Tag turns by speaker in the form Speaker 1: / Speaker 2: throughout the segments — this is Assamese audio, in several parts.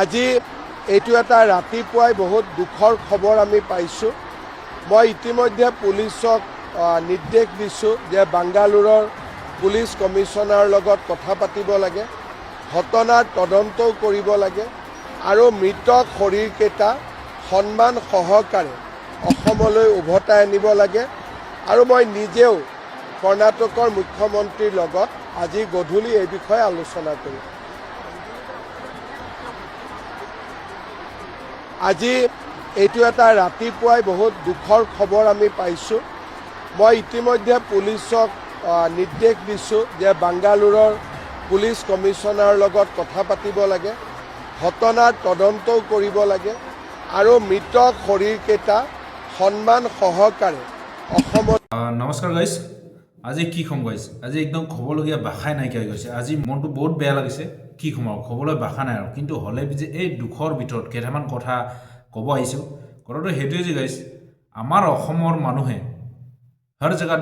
Speaker 1: আজি এইটো এটা ৰাতিপুৱাই বহুত দুখৰ খবৰ আমি পাইছোঁ। মই ইতিমধ্যে পুলিচক নিৰ্দেশ দিছোঁ যে বাংগালোৰৰ পুলিচ কমিশনাৰ লগত কথা পাতিব লাগে, ঘটনাৰ তদন্তও কৰিব লাগে আৰু মৃত শৰীৰকেইটা সন্মান সহকাৰে অসমলৈ উভতাই আনিব লাগে। আৰু মই নিজেও কৰ্ণাটকৰ মুখ্যমন্ত্ৰীৰ লগত আজি গধূলি এই বিষয়ে আলোচনা কৰিম। আজি এইটো এটা ৰাতিপুৱাই বহুত দুখৰ খবৰ আমি পাইছোঁ। মই ইতিমধ্যে পুলিচক নিৰ্দেশ দিছোঁ যে বাংগালোৰৰ পুলিচ কমিশনাৰ লগত কথা পাতিব লাগে, ঘটনাৰ তদন্তও কৰিব লাগে আৰু মৃত শৰীৰকেইটা সন্মান সহকাৰে অসমত।
Speaker 2: নমস্কাৰ গাইজ, আজি কি ক'ম গাইজ, আজি একদম ক'বলগীয়া ভাষাই নাইকিয়া হৈ গৈছে। আজি মনটো বহুত বেয়া লাগিছে, কি ক'ম আৰু, ক'বলৈ ভাষা নাই আৰু। কিন্তু হ'লে যে এই দুখৰ ভিতৰত কেইটামান কথা ক'ব আহিছোঁ। কথাটো সেইটোৱে যে গাইজ, আমাৰ অসমৰ মানুহে হৰ জেগাত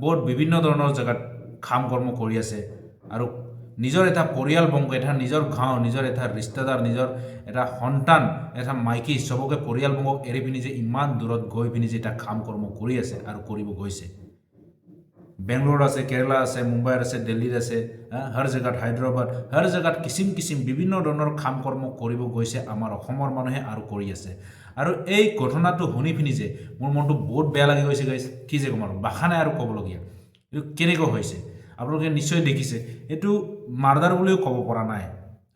Speaker 2: বহুত বিভিন্ন ধৰণৰ জেগাত কাম কৰ্ম কৰি আছে আৰু নিজৰ এটা পৰিয়াল বংশ, এটা নিজৰ গাঁও, নিজৰ এটা ৰিষ্টেদাৰ, নিজৰ এটা সন্তান, এটা মাইকী, চবকে পৰিয়াল বংশক এৰি পিনি যে ইমান দূৰত গৈ পিনি যে এটা কাম কৰ্ম কৰি আছে আৰু কৰিব গৈছে। বেংগলোৰ আছে, কেৰেলা আছে, মুম্বাইত আছে, দিল্লীত আছে, হৰ জেগাত, হায়দৰাবাদ, হৰ জেগাত কিচিম বিভিন্ন ধৰণৰ কাম কৰ্ম কৰিব গৈছে আমাৰ অসমৰ মানুহে আৰু কৰি আছে। আৰু এই ঘটনাটো শুনি পিনি যে মোৰ মনটো বহুত বেয়া লাগি গৈছে গাইজ, কি যে ক'ম আৰু, ভাষা নাই আৰু ক'বলগীয়া। এইটো কেনেকৈ হৈছে আপোনালোকে নিশ্চয় দেখিছে। এইটো মাৰ্ডাৰ বুলিও ক'ব পৰা নাই,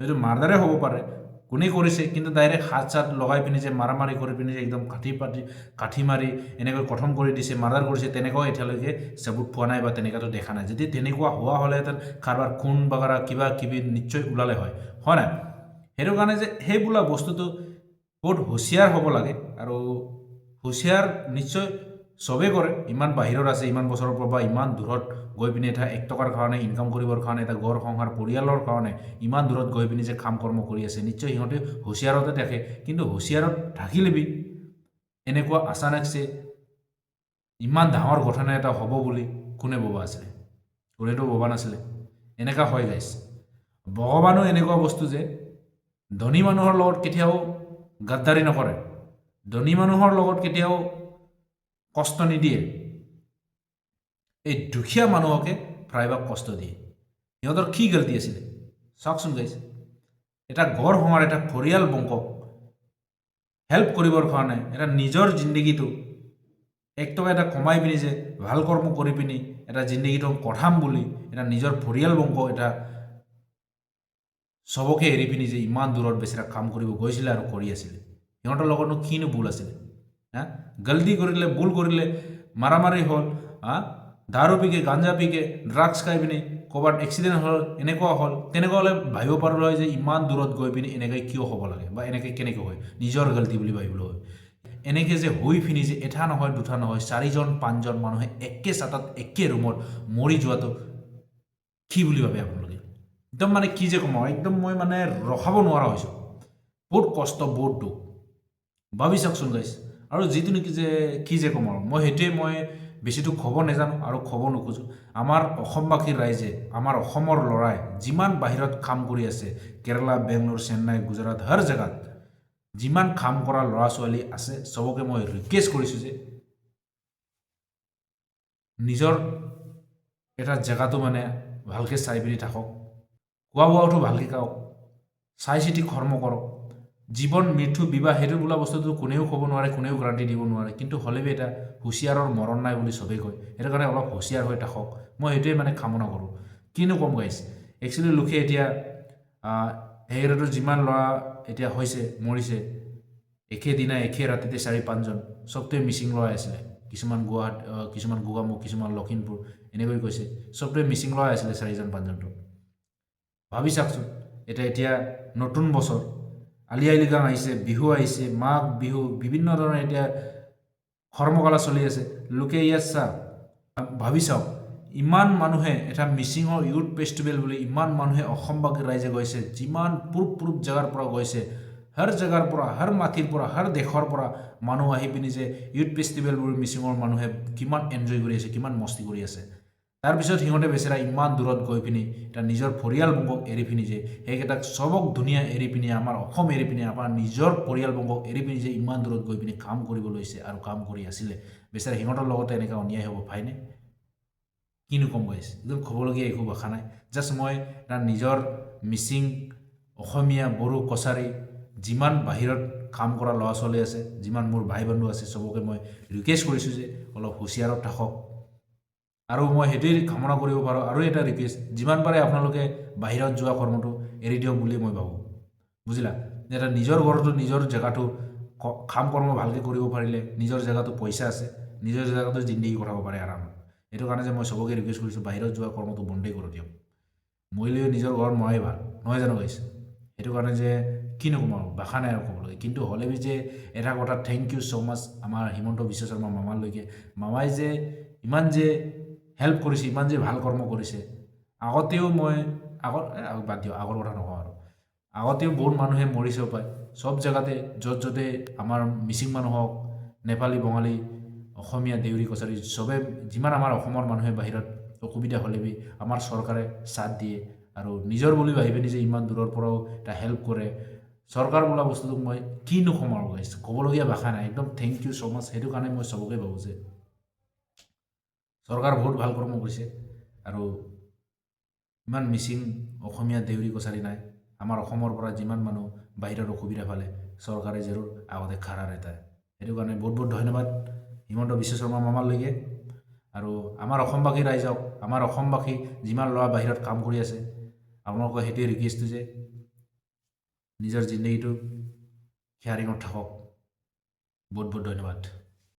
Speaker 2: এইটো মাৰ্ডাৰে হ'ব পাৰে, কোনে কৰিছে, কিন্তু ডাইৰেক্ট হাত চাত লগাই পিনি যে মাৰামাৰি কৰি পিনি যে একদম কাঠি মাৰি এনেকৈ কথম কৰি দিছে, মাৰ্ডাৰ কৰিছে, তেনেকুৱাও এতিয়ালৈকে চাবুত পোৱা নাই বা তেনেকুৱাতো দেখা নাই। যদি তেনেকুৱা হোৱা হ'লেহেঁতেন কাৰোবাৰ খুন বাগাৰা কিবা কিবি নিশ্চয় ওলালে হয় নাই। সেইটো কাৰণে যে সেই বোলা বস্তুটো বহুত হুঁচিয়াৰ হ'ব লাগে আৰু হুঁচিয়াৰ নিশ্চয় চবেই কৰে। ইমান বাহিৰত আছে, ইমান বছৰৰ পৰা বা ইমান দূৰত গৈ পিনি এটা 1 টকাৰ কাৰণে ইনকাম কৰিবৰ কাৰণে, এটা ঘৰ সংসাৰ পৰিয়ালৰ কাৰণে ইমান দূৰত গৈ পিনি যে কাম কৰ্ম কৰি আছে, নিশ্চয় সিহঁতে হুঁচিয়াৰতে থাকে। কিন্তু হুঁচিয়াৰত থাকিলেবি এনেকুৱা আচানকছে ইমান ডাঙৰ ঘটনা এটা হ'ব বুলি কোনে ভবা আছিলে? কোনেতো ভবা নাছিলে। এনেকুৱা হয় গাইছ। ভগৱানো এনেকুৱা বস্তু যে ধনী মানুহৰ লগত কেতিয়াও গাদ্দাৰি নকৰে, ধনী মানুহৰ লগত কেতিয়াও কষ্ট নিদিয়ে, এই দুখীয়া মানুহকে প্ৰায়ভাগ কষ্ট দিয়ে। সিহঁতৰ কি গলতি আছিলে চাওকচোন গাইছ। এটা ঘৰ সংসাৰ, এটা পৰিয়াল বংশক হেল্প কৰিবৰ কাৰণে এটা নিজৰ জিন্দগীটো 1 টকা এটা কমাই পিনি যে ভাল কৰ্ম কৰি পিনি এটা জিন্দগীটো কঢ়াম বুলি এটা নিজৰ পৰিয়াল বংশ এটা চবকে এৰি পিনি যে ইমান দূৰত বেচেৰা কাম কৰিব গৈছিলে আৰু কৰি আছিলে। সিহঁতৰ লগতনো কিনো ভুল আছিলে? গলতি কৰিলে, ভুল কৰিলে, মাৰামাৰি হ'ল, দাৰু পিকে, গাঞ্জা পিকে, ড্ৰাগছ খাই পিনি ক'ৰবাত এক্সিডেণ্ট হ'ল, এনেকুৱা হ'ল, তেনেকুৱা হ'লে ভাবিব পাৰিব হয় যে ইমান দূৰত গৈ পিনি এনেকৈ কিয় হ'ব লাগে বা এনেকৈ কেনেকৈ হয়, নিজৰ গলতি বুলি ভাবিবলৈ হয়। এনেকৈ যে হৈ পিনি যে এটা নহয় দুটা নহয় 4জন 5জন মানুহে একে ছাটাত একে ৰুমত মৰি যোৱাটো কি বুলি ভাবে আপোনালোকে? একদম মানে কি যে ক'ম, একদম মই মানে ৰখাব নোৱাৰা হৈছোঁ। বহুত কষ্ট, বহুত দুখ, ভাবি চাওকচোন গাইছ। আৰু যিটো নেকি যে কি যে ক'ম আৰু, মই সেইটোৱে, মই বেছিটো খব নাজানো আৰু খব নোখোজোঁ। আমাৰ অসমবাসীৰ ৰাইজে, আমাৰ অসমৰ ল'ৰাই যিমান বাহিৰত কাম কৰি আছে, কেৰেলা, বেংগলোৰ, চেন্নাই, গুজৰাট, হৰ জেগাত যিমান কাম কৰা ল'ৰা ছোৱালী আছে, চবকে মই ৰিকুৱেষ্ট কৰিছোঁ যে নিজৰ এটা জেগাটো মানে ভালকৈ চাই পিনি থাকক, খোৱা বোৱাটো ভালকৈ খাওক, চাই চিতি কৰ্ম কৰক। জীৱন মৃত্যু বিবাহ সেইটো বোলা বস্তুটো কোনেও ক'ব নোৱাৰে, কোনেও গ্ৰান্টি দিব নোৱাৰে। কিন্তু হ'লেও এটা হুঁচিয়াৰৰ মৰণ নাই বুলি চবেই কয়। সেইটো কাৰণে অলপ হুঁচিয়াৰ হৈ থাকক, মই সেইটোৱে মানে কামনা কৰোঁ। কিনো কম গাইছ, একচুৱেলি লোকে এতিয়া হেৰিটো যিমান ল'ৰা এতিয়া হৈছে, মৰিছে, একেদিনাই একে ৰাতিতে 4-5জন, চবটোৱে মিচিং ল'ৰাই আছিলে। কিছুমান গুৱাহাটী, কিছুমান গোগামুখ, কিছুমান লখিমপুৰ, এনেকৈ কৈছে। চবটোৱে মিচিং ল'ৰাই আছিলে 4-5জনটো। ভাবি চাওকচোন। এতিয়া নতুন বছৰ, আলি আই লৃগাং আহিছে, বিহু আহিছে, মাঘ বিহু, বিভিন্ন ধৰণৰ এতিয়া কৰ্মকালা চলি আছে। লোকে ইয়াত ভাবি চাওক, ইমান মানুহে এটা মিচিঙৰ ইউথ ফেষ্টিভেল বুলি ইমান মানুহে অসমবাসী ৰাইজে গৈছে, যিমান পূব জেগাৰ পৰা গৈছে, হৰ জেগাৰ পৰা, হৰ মাটিৰ পৰা, হৰ দেশৰ পৰা মানুহ আহি পিনি যে ইউথ ফেষ্টিভেল বুলি মিচিঙৰ মানুহে কিমান এনজয় কৰি আছে, কিমান মস্তি কৰি আছে। তাৰপিছত সিহঁতে বেচেৰা ইমান দূৰত গৈ পিনি এটা নিজৰ পৰিয়ালবৰ্গক এৰি পিনি যে সেইকেইটাক চবক ধুনীয়া এৰি পিনি আমাৰ অসম এৰি পিনি আমাৰ নিজৰ পৰিয়ালবৰ্গক এৰি পিনি যে ইমান দূৰত গৈ পিনি কাম কৰিব লৈছে আৰু কাম কৰি আছিলে বেচেৰা সিহঁতৰ লগতে এনেকৈ অন্যায় হ'ব পায়নে কিনো কম গাইছ একদম ক'বলগীয়া একো ভাষা নাই জাষ্ট মই এটা নিজৰ মিচিং অসমীয়া বড়ো কছাৰী যিমান বাহিৰত কাম কৰা ল'ৰা ছোৱালী আছে যিমান মোৰ ভাই বন্ধু আছে চবকে মই ৰিকুৱেষ্ট কৰিছোঁ যে অলপ হুঁচিয়াৰত থাকক আৰু মই সেইটোৱেই কামনা কৰিব পাৰোঁ আৰু এটা ৰিকুৱেষ্ট যিমান পাৰে আপোনালোকে বাহিৰত যোৱা কৰ্মটো এৰি দিয়ক বুলি মই ভাবোঁ বুজিলা এটা নিজৰ ঘৰটো নিজৰ জেগাটো কাম কৰ্ম ভালকৈ কৰিব পাৰিলে নিজৰ জেগাটো পইচা আছে নিজৰ জেগাটো জিন্দগী কটাব পাৰে আৰামত সেইটো কাৰণে যে মই চবকে ৰিকুৱেষ্ট কৰিছোঁ বাহিৰত যোৱা কৰ্মটো বন্ধই কৰি দিয়ক মৰিলেও নিজৰ ঘৰত মৰাই ভাল নহয় জানো গাইছে সেইটো কাৰণে যে কি নক'ম আৰু ভাষা নাই আৰু ক'বলৈ কিন্তু হ'লে যে এটা কথা থেংক ইউ ছ' মাছ আমাৰ হিমন্ত বিশ্ব শৰ্মা মামালৈকে মামাই যে ইমান যে হেল্প কৰিছে ইমান যে ভাল কৰ্ম কৰিছে আগতেও মই বাদ দিওঁ আগৰ কথা নকওঁ আৰু আগতেও বহুত মানুহে মৰিছেও পায় চব জেগাতে য'ত য'তে আমাৰ মিচিং মানুহ হওক নেপালী বঙালী অসমীয়া দেউৰী কছাৰী চবে যিমান আমাৰ অসমৰ মানুহে বাহিৰত অসুবিধা হ'লে আমাৰ চৰকাৰে সাথ দিয়ে আৰু নিজৰ বুলি ভাবি পিনি যে ইমান দূৰৰ পৰাও এটা হেল্প কৰে চৰকাৰ বোলা বস্তুটোক মই কি নক'ম আৰু গাইছ ক'বলগীয়া ভাষা নাই একদম থেংক ইউ ছ' মাছ সেইটো কাৰণে মই চবকে ভাবোঁ যে চৰকাৰ বহুত ভাল কৰ্ম কৰিছে আৰু ইমান মিচিং অসমীয়া দেউৰী কছাৰী নাই আমাৰ অসমৰ পৰা যিমান মানুহ বাহিৰত অসুবিধা পালে চৰকাৰে জৰুৰ আগতে খাৰাৰ এটা সেইটো কাৰণে বহুত বহুত ধন্যবাদ হিমন্ত বিশ্ব শৰ্মা মামালৈকে আৰু আমাৰ অসমবাসী ৰাইজক আমাৰ অসমবাসী যিমান ল'ৰা বাহিৰত কাম কৰি আছে আপোনালোকৰ সেইটোৱে ৰিকুৱেষ্টটো যে নিজৰ জিন্দগীটো কেয়াৰিঙত থাকক বহুত বহুত ধন্যবাদ